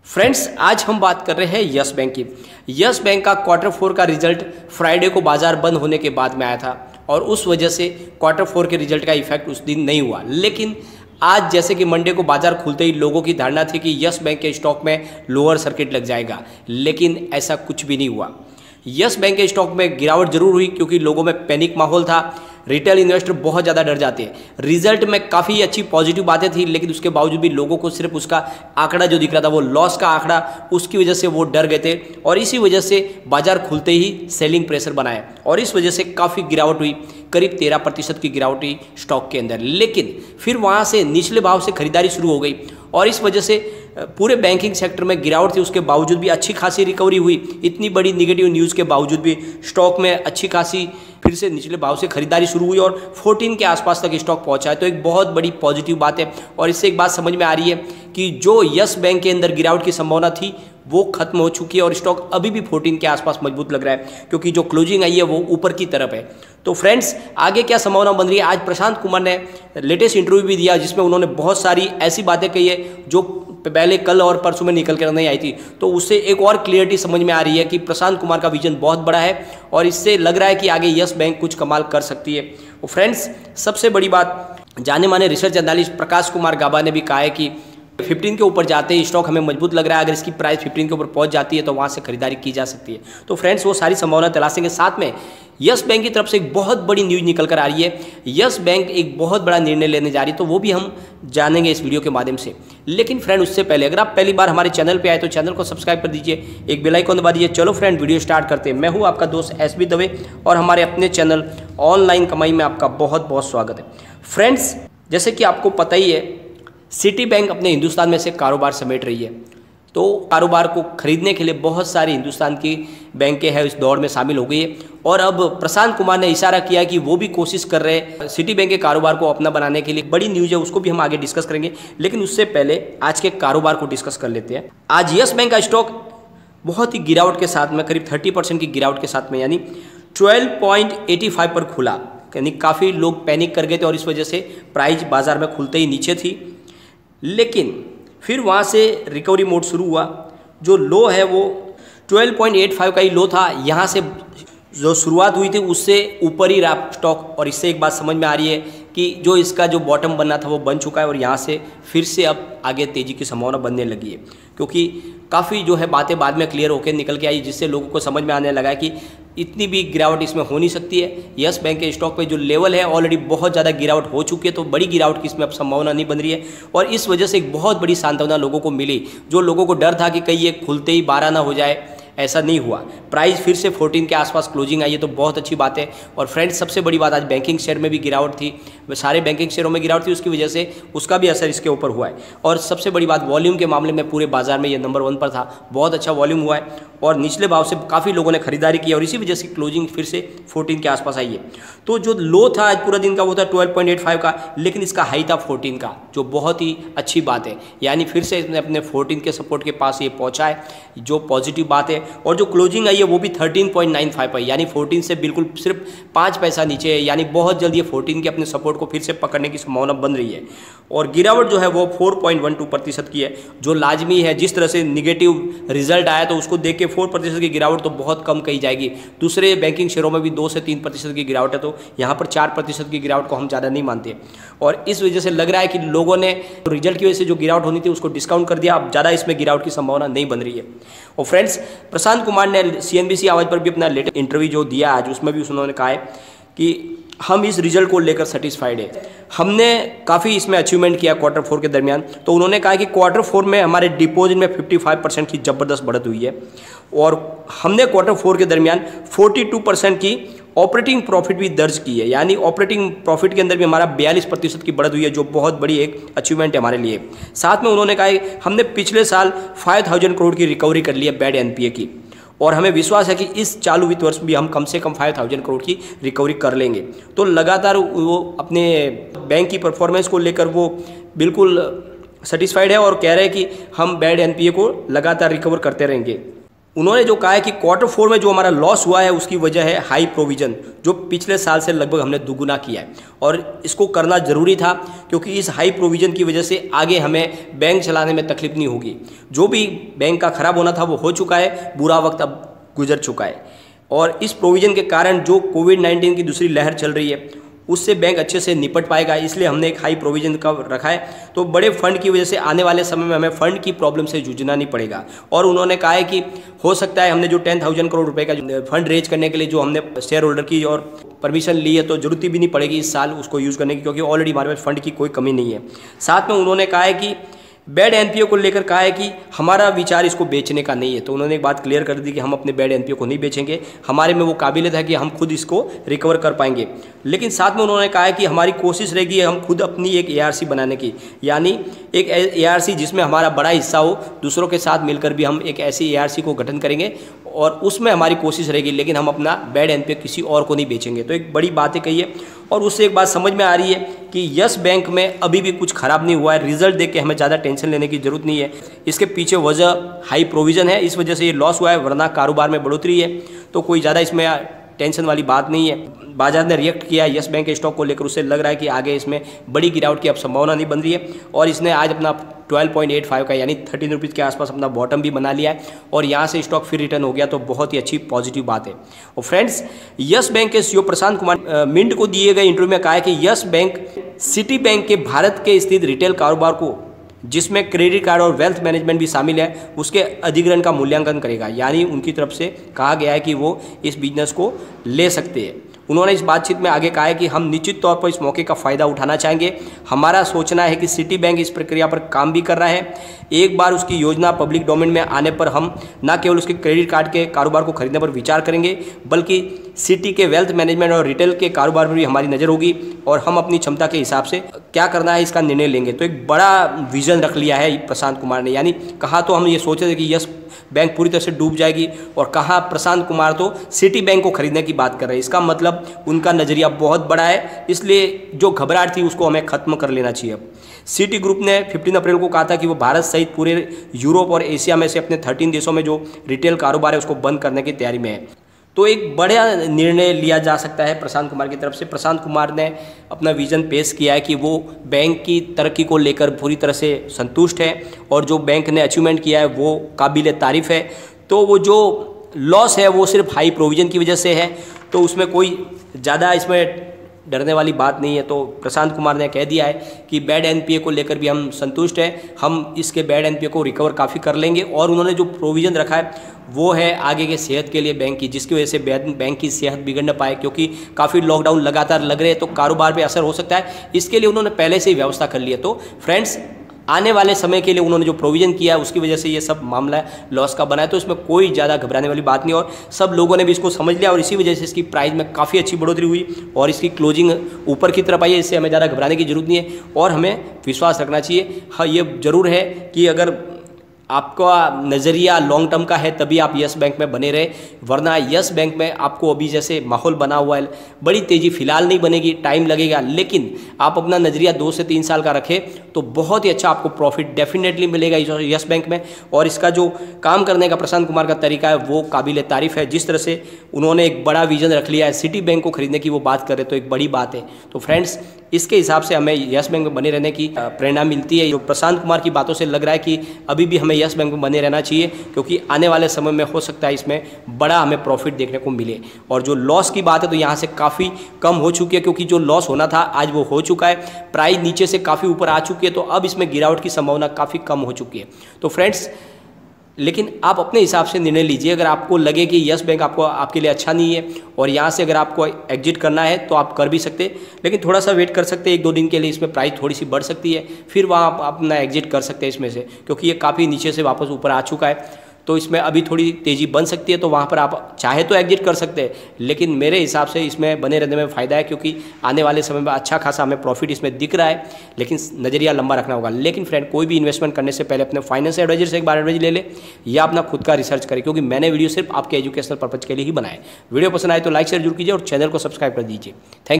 Friends, आज हम बात कर रहे हैं यस बैंक की। यस बैंक का क्वार्टर 4 का रिजल्ट फ्राइडे को बाजार बंद होने के बाद में आया था और उस वजह से क्वार्टर 4 के रिजल्ट का इफेक्ट उस दिन नहीं हुआ। लेकिन आज जैसे कि मंडे को बाजार खुलते ही लोगों की धारणा थी कि यस बैंक के स्टॉक में लोअर सर्किट लग जाएगा, लेकिन ऐसा कुछ भी नहीं हुआ। यस बैंक के स्टॉक में गिरावट जरूर हुई क्योंकि लोगों में पैनिक माहौल था। रिटेल इन्वेस्टर बहुत ज़्यादा डर जाते हैं। रिजल्ट में काफ़ी अच्छी पॉजिटिव बातें थी, लेकिन उसके बावजूद भी लोगों को सिर्फ उसका आंकड़ा जो दिख रहा था वो लॉस का आंकड़ा, उसकी वजह से वो डर गए थे और इसी वजह से बाजार खुलते ही सेलिंग प्रेशर बनाया और इस वजह से काफ़ी गिरावट हुई। करीब 13% की गिरावट हुई स्टॉक के अंदर। लेकिन फिर वहाँ से निचले भाव से खरीदारी शुरू हो गई और इस वजह से पूरे बैंकिंग सेक्टर में गिरावट थी, उसके बावजूद भी अच्छी खासी रिकवरी हुई। इतनी बड़ी नेगेटिव न्यूज़ के बावजूद भी स्टॉक में अच्छी खासी फिर से निचले भाव से खरीदारी शुरू हुई और 14 के आसपास तक स्टॉक पहुंचा है। तो एक बहुत बड़ी पॉजिटिव बात है और इससे एक बात समझ में आ रही है कि जो यस बैंक के अंदर गिरावट की संभावना थी वो खत्म हो चुकी है और स्टॉक अभी भी 14 के आसपास मजबूत लग रहा है क्योंकि जो क्लोजिंग आई है वो ऊपर की तरफ है। तो फ्रेंड्स, आगे क्या संभावना बन रही है? आज प्रशांत कुमार ने लेटेस्ट इंटरव्यू भी दिया जिसमें उन्होंने बहुत सारी ऐसी बातें कही है जो पहले कल और परसों में निकल कर नहीं आई थी। तो उससे एक और क्लियरिटी समझ में आ रही है कि प्रशांत कुमार का विजन बहुत बड़ा है और इससे लग रहा है कि आगे यस बैंक कुछ कमाल कर सकती है। तो फ्रेंड्स, सबसे बड़ी बात, जाने माने रिसर्च एनालिस्ट प्रकाश कुमार गाबा ने भी कहा है कि 15 के ऊपर जाते ही स्टॉक हमें मजबूत लग रहा है। अगर इसकी प्राइस 15 के ऊपर पहुंच जाती है तो वहां से खरीदारी की जा सकती है। तो फ्रेंड्स, वो सारी संभावना तलाशेंगे। साथ में यस बैंक की तरफ से एक बहुत बड़ी न्यूज़ निकल कर आ रही है। यस बैंक एक बहुत बड़ा निर्णय लेने जा रही है, तो वो भी हम जानेंगे इस वीडियो के माध्यम से। लेकिन फ्रेंड, उससे पहले अगर आप पहली बार हमारे चैनल पे आए तो चैनल को सब्सक्राइब कर दीजिए, एक बेल आइकन दबा दीजिए। चलो फ्रेंड, वीडियो स्टार्ट करते हैं। मैं हूँ आपका दोस्त SB दवे और हमारे अपने चैनल ऑनलाइन कमाई में आपका बहुत बहुत स्वागत है। फ्रेंड्स, जैसे कि आपको पता ही है, सिटी बैंक अपने हिंदुस्तान में से कारोबार समेट रही है। तो कारोबार को खरीदने के लिए बहुत सारी हिंदुस्तान की बैंकें हैं इस दौड़ में शामिल हो गई है और अब प्रशांत कुमार ने इशारा किया कि वो भी कोशिश कर रहे हैं सिटी बैंक के कारोबार को अपना बनाने के लिए। बड़ी न्यूज़ है, उसको भी हम आगे डिस्कस करेंगे, लेकिन उससे पहले आज के कारोबार को डिस्कस कर लेते हैं। आज यस बैंक का स्टॉक बहुत ही गिरावट के साथ में, करीब 30% की गिरावट के साथ में, यानी 12.85 पर खुला। यानी काफ़ी लोग पैनिक कर गए थे और इस वजह से प्राइस बाजार में खुलते ही नीचे थी, लेकिन फिर वहाँ से रिकवरी मोड शुरू हुआ। जो लो है वो 12.85 का ही लो था। यहाँ से जो शुरुआत हुई थी उससे ऊपर ही रहा स्टॉक और इससे एक बात समझ में आ रही है कि जो इसका जो बॉटम बनना था वो बन चुका है और यहाँ से फिर से अब आगे तेज़ी की संभावना बनने लगी है क्योंकि काफ़ी जो है बातें बाद में क्लियर होकर निकल के आई, जिससे लोगों को समझ में आने लगा कि इतनी भी गिरावट इसमें हो नहीं सकती है। यस बैंक के स्टॉक पे जो लेवल है ऑलरेडी बहुत ज़्यादा गिरावट हो चुकी है, तो बड़ी गिरावट की इसमें अब संभावना नहीं बन रही है और इस वजह से एक बहुत बड़ी सांत्वना लोगों को मिली। जो लोगों को डर था कि कहीं ये खुलते ही 12 ना हो जाए, ऐसा नहीं हुआ। प्राइस फिर से 14 के आसपास क्लोजिंग आई है, तो बहुत अच्छी बात है। और फ्रेंड्स, सबसे बड़ी बात, आज बैंकिंग शेयर में भी गिरावट थी, सारे बैंकिंग शेयरों में गिरावट थी, उसकी वजह से उसका भी असर इसके ऊपर हुआ है। और सबसे बड़ी बात, वॉल्यूम के मामले में पूरे बाजार में ये नंबर 1 पर था। बहुत अच्छा वॉल्यूम हुआ है और निचले भाव से काफ़ी लोगों ने खरीदारी की और इसी वजह से क्लोजिंग फिर से 14 के आसपास आई है। तो जो लो था आज पूरा दिन का वो था 12.85 का, लेकिन इसका हाई था 14 का, जो बहुत ही अच्छी बात है। यानी फिर से इसने अपने 14 के सपोर्ट के पास ये पहुंचा है, जो पॉजिटिव बात है। और जो क्लोजिंग आई है वो भी 13.95 पर, यानी 14 से बिल्कुल सिर्फ 5 पैसा नीचे है। यानी बहुत जल्दी ये 14 के अपने सपोर्ट को फिर से पकड़ने की संभावना बन रही है। और गिरावट जो है वो 4.12% की है, जो लाजमी है। जिस तरह से निगेटिव रिजल्ट आया तो उसको देख के 4% की गिरावट तो बहुत कम कही जाएगी। दूसरे बैंकिंग शेयरों में भी 2 से 3% की गिरावट है, तो यहाँ पर 4% की गिरावट को हम ज़्यादा नहीं मानते और इस वजह से लग रहा है कि लोगों ने रिजल्ट की वजह से जो गिरावट होनी थी उसको डिस्काउंट कर दिया। अब ज़्यादा इसमें गिरावट की संभावना नहीं बन रही है। और फ्रेंड्स, प्रशांत कुमार ने CNBC आवाज़ पर भी अपना लेटेस्ट इंटरव्यू जो दिया आज, उसमें भी उन्होंने कहा है कि हम इस रिजल्ट को लेकर सेटिस्फाइड है। हमने काफ़ी इसमें अचीवमेंट किया क्वार्टर 4 के दरमियान। तो उन्होंने कहा कि क्वार्टर 4 में हमारे डिपॉजिट में 55% की ज़बरदस्त बढ़त हुई है और हमने क्वार्टर 4 के दरमियान 42% की ऑपरेटिंग प्रॉफिट भी दर्ज की है। यानी ऑपरेटिंग प्रॉफिट के अंदर भी हमारा 42% की बढ़त हुई है, जो बहुत बड़ी एक अचीवमेंट है हमारे लिए। साथ में उन्होंने कहा हमने पिछले साल 5000 करोड़ की रिकवरी कर ली है बैड NPA की और हमें विश्वास है कि इस चालू वित्त वर्ष भी हम कम से कम 5000 करोड़ की रिकवरी कर लेंगे। तो लगातार वो अपने बैंक की परफॉर्मेंस को लेकर वो बिल्कुल सेटिस्फाइड है और कह रहे हैं कि हम बैड NPA को लगातार रिकवर करते रहेंगे। उन्होंने जो कहा है कि क्वार्टर 4 में जो हमारा लॉस हुआ है उसकी वजह है हाई प्रोविज़न, जो पिछले साल से लगभग हमने दुगुना किया है और इसको करना ज़रूरी था क्योंकि इस हाई प्रोविज़न की वजह से आगे हमें बैंक चलाने में तकलीफ नहीं होगी। जो भी बैंक का ख़राब होना था वो हो चुका है, बुरा वक्त अब गुजर चुका है और इस प्रोविज़न के कारण जो कोविड-19 की दूसरी लहर चल रही है उससे बैंक अच्छे से निपट पाएगा, इसलिए हमने एक हाई प्रोविज़न का रखा है। तो बड़े फंड की वजह से आने वाले समय में हमें फंड की प्रॉब्लम से जूझना नहीं पड़ेगा। और उन्होंने कहा है कि हो सकता है हमने जो 10,000 करोड़ रुपए का फंड रेज करने के लिए जो हमने शेयर होल्डर की और परमिशन ली है तो जरूरत भी नहीं पड़ेगी इस साल उसको यूज़ करने की, क्योंकि ऑलरेडी हमारे पास फंड की कोई कमी नहीं है। साथ में उन्होंने कहा है कि बैड एनपीओ को लेकर कहा है कि हमारा विचार इसको बेचने का नहीं है। तो उन्होंने एक बात क्लियर कर दी कि हम अपने बैड एनपीओ को नहीं बेचेंगे, हमारे में वो काबिलियत है कि हम खुद इसको रिकवर कर पाएंगे। लेकिन साथ में उन्होंने कहा है कि हमारी कोशिश रहेगी हम खुद अपनी एक एआरसी बनाने की, यानी एक एआरसी जिसमें हमारा बड़ा हिस्सा हो, दूसरों के साथ मिलकर भी हम एक ऐसी एआरसी को गठन करेंगे और उसमें हमारी कोशिश रहेगी, लेकिन हम अपना बैड एनपीओ किसी और को नहीं बेचेंगे। तो एक बड़ी बात है कही है और उससे एक बात समझ में आ रही है कि यस बैंक में अभी भी कुछ खराब नहीं हुआ है। रिजल्ट देख के हमें ज़्यादा टेंशन लेने की जरूरत नहीं है। इसके पीछे वजह हाई प्रोविज़न है, इस वजह से ये लॉस हुआ है, वरना कारोबार में बढ़ोतरी है। तो कोई ज़्यादा इसमें टेंशन वाली बात नहीं है। बाजार ने रिएक्ट किया यस बैंक के स्टॉक को लेकर, उससे लग रहा है कि आगे इसमें बड़ी गिरावट की अब संभावना नहीं बन रही है और इसने आज अपना 12.85 का यानी 13 रुपीज़ के आसपास अपना बॉटम भी बना लिया है और यहाँ से स्टॉक फिर रिटर्न हो गया, तो बहुत ही अच्छी पॉजिटिव बात है। और फ्रेंड्स, यस बैंक के सीईओ प्रशांत कुमार मिंट को दिए गए इंटरव्यू में कहा है कि यस बैंक सिटी बैंक के भारत के स्थित रिटेल कारोबार को, जिसमें क्रेडिट कार्ड और वेल्थ मैनेजमेंट भी शामिल है, उसके अधिग्रहण का मूल्यांकन करेगा। यानी उनकी तरफ से कहा गया है कि वो इस बिजनेस को ले सकते हैं। उन्होंने इस बातचीत में आगे कहा है कि हम निश्चित तौर पर इस मौके का फ़ायदा उठाना चाहेंगे। हमारा सोचना है कि सिटी बैंक इस प्रक्रिया पर काम भी कर रहा है। एक बार उसकी योजना पब्लिक डोमेन में आने पर हम न केवल उसके क्रेडिट कार्ड के कारोबार को खरीदने पर विचार करेंगे, बल्कि सिटी के वेल्थ मैनेजमेंट और रिटेल के कारोबार पर भी हमारी नज़र होगी और हम अपनी क्षमता के हिसाब से क्या करना है इसका निर्णय लेंगे। तो एक बड़ा विजन रख लिया है प्रशांत कुमार ने। यानी कहा तो हम ये सोच रहे थे कि यस बैंक पूरी तरह से डूब जाएगी और कहा प्रशांत कुमार तो सिटी बैंक को खरीदने की बात कर रहे हैं। इसका मतलब उनका नज़रिया बहुत बड़ा है, इसलिए जो घबराहट थी उसको हमें ख़त्म कर लेना चाहिए। सिटी ग्रुप ने 15 अप्रैल को कहा था कि वो भारत सहित पूरे यूरोप और एशिया में से अपने 13 देशों में जो रिटेल कारोबार है उसको बंद करने की तैयारी में है। तो एक बड़ा निर्णय लिया जा सकता है प्रशांत कुमार की तरफ से। प्रशांत कुमार ने अपना विज़न पेश किया है कि वो बैंक की तरक्की को लेकर पूरी तरह से संतुष्ट है और जो बैंक ने अचीवमेंट किया है वो काबिल तारीफ़ है। तो वो जो लॉस है वो सिर्फ हाई प्रोविज़न की वजह से है, तो उसमें कोई ज़्यादा इसमें डरने वाली बात नहीं है। तो प्रशांत कुमार ने कह दिया है कि बैड एनपीए को लेकर भी हम संतुष्ट हैं, हम इसके बैड एनपीए को रिकवर काफ़ी कर लेंगे। और उन्होंने जो प्रोविज़न रखा है वो है आगे के सेहत के लिए बैंक की, जिसकी वजह से बैंक की सेहत बिगड़ न पाए, क्योंकि काफ़ी लॉकडाउन लगातार लग रहे हैं तो कारोबार पे असर हो सकता है। इसके लिए उन्होंने पहले से ही व्यवस्था कर ली है। तो फ्रेंड्स, आने वाले समय के लिए उन्होंने जो प्रोविज़न किया है उसकी वजह से ये सब मामला लॉस का बना है, तो इसमें कोई ज़्यादा घबराने वाली बात नहीं। और सब लोगों ने भी इसको समझ लिया और इसी वजह से इसकी प्राइस में काफ़ी अच्छी बढ़ोतरी हुई और इसकी क्लोजिंग ऊपर की तरफ आई है। इससे हमें ज़्यादा घबराने की जरूरत नहीं है और हमें विश्वास रखना चाहिए। हाँ, ये ज़रूर है कि अगर आपका नज़रिया लॉन्ग टर्म का है तभी आप यस बैंक में बने रहे, वरना यस बैंक में आपको अभी जैसे माहौल बना हुआ है बड़ी तेज़ी फिलहाल नहीं बनेगी, टाइम लगेगा, लेकिन आप अपना नज़रिया 2 से 3 साल का रखें तो बहुत ही अच्छा आपको प्रॉफिट डेफिनेटली मिलेगा यस बैंक में। और इसका जो काम करने का प्रशांत कुमार का तरीका है वो काबिल तारीफ़ है। जिस तरह से उन्होंने एक बड़ा विजन रख लिया है, सिटी बैंक को खरीदने की वो बात कर रहे तो एक बड़ी बात है। तो फ्रेंड्स, इसके हिसाब से हमें यस बैंक में बने रहने की प्रेरणा मिलती है। जो प्रशांत कुमार की बातों से लग रहा है कि अभी भी हमें यस बैंक में बने रहना चाहिए, क्योंकि आने वाले समय में हो सकता है इसमें बड़ा हमें प्रॉफिट देखने को मिले। और जो लॉस की बात है तो यहाँ से काफ़ी कम हो चुकी है, क्योंकि जो लॉस होना था आज वो हो चुका है, प्राइस नीचे से काफ़ी ऊपर आ चुकी है, तो अब इसमें गिरावट की संभावना काफ़ी कम हो चुकी है। तो फ्रेंड्स, लेकिन आप अपने हिसाब से निर्णय लीजिए। अगर आपको लगे कि यस बैंक आपके लिए अच्छा नहीं है और यहाँ से अगर आपको एग्जिट करना है तो आप कर भी सकते, लेकिन थोड़ा सा वेट कर सकते हैं 1-2 दिन के लिए। इसमें प्राइस थोड़ी सी बढ़ सकती है, फिर वहाँ आप अपना एग्जिट कर सकते हैं इसमें से, क्योंकि ये काफ़ी नीचे से वापस ऊपर आ चुका है। तो इसमें अभी थोड़ी तेज़ी बन सकती है, तो वहाँ पर आप चाहे तो एग्जिट कर सकते हैं, लेकिन मेरे हिसाब से इसमें बने रहने में फ़ायदा है, क्योंकि आने वाले समय में अच्छा खासा हमें प्रॉफिट इसमें दिख रहा है, लेकिन नज़रिया लंबा रखना होगा। लेकिन फ्रेंड, कोई भी इन्वेस्टमेंट करने से पहले अपने फाइनेंस एडवाइजर से एक बार एडवाइज ले ले या अपना खुद का रिसर्च करें, क्योंकि मैंने वीडियो सिर्फ आपके एजुकेशनल पर्पज़ के लिए ही बनाए। वीडियो पसंद आए तो लाइक शेयर जरूर कीजिए और चैनल को सब्सक्राइब कर दीजिए। थैंक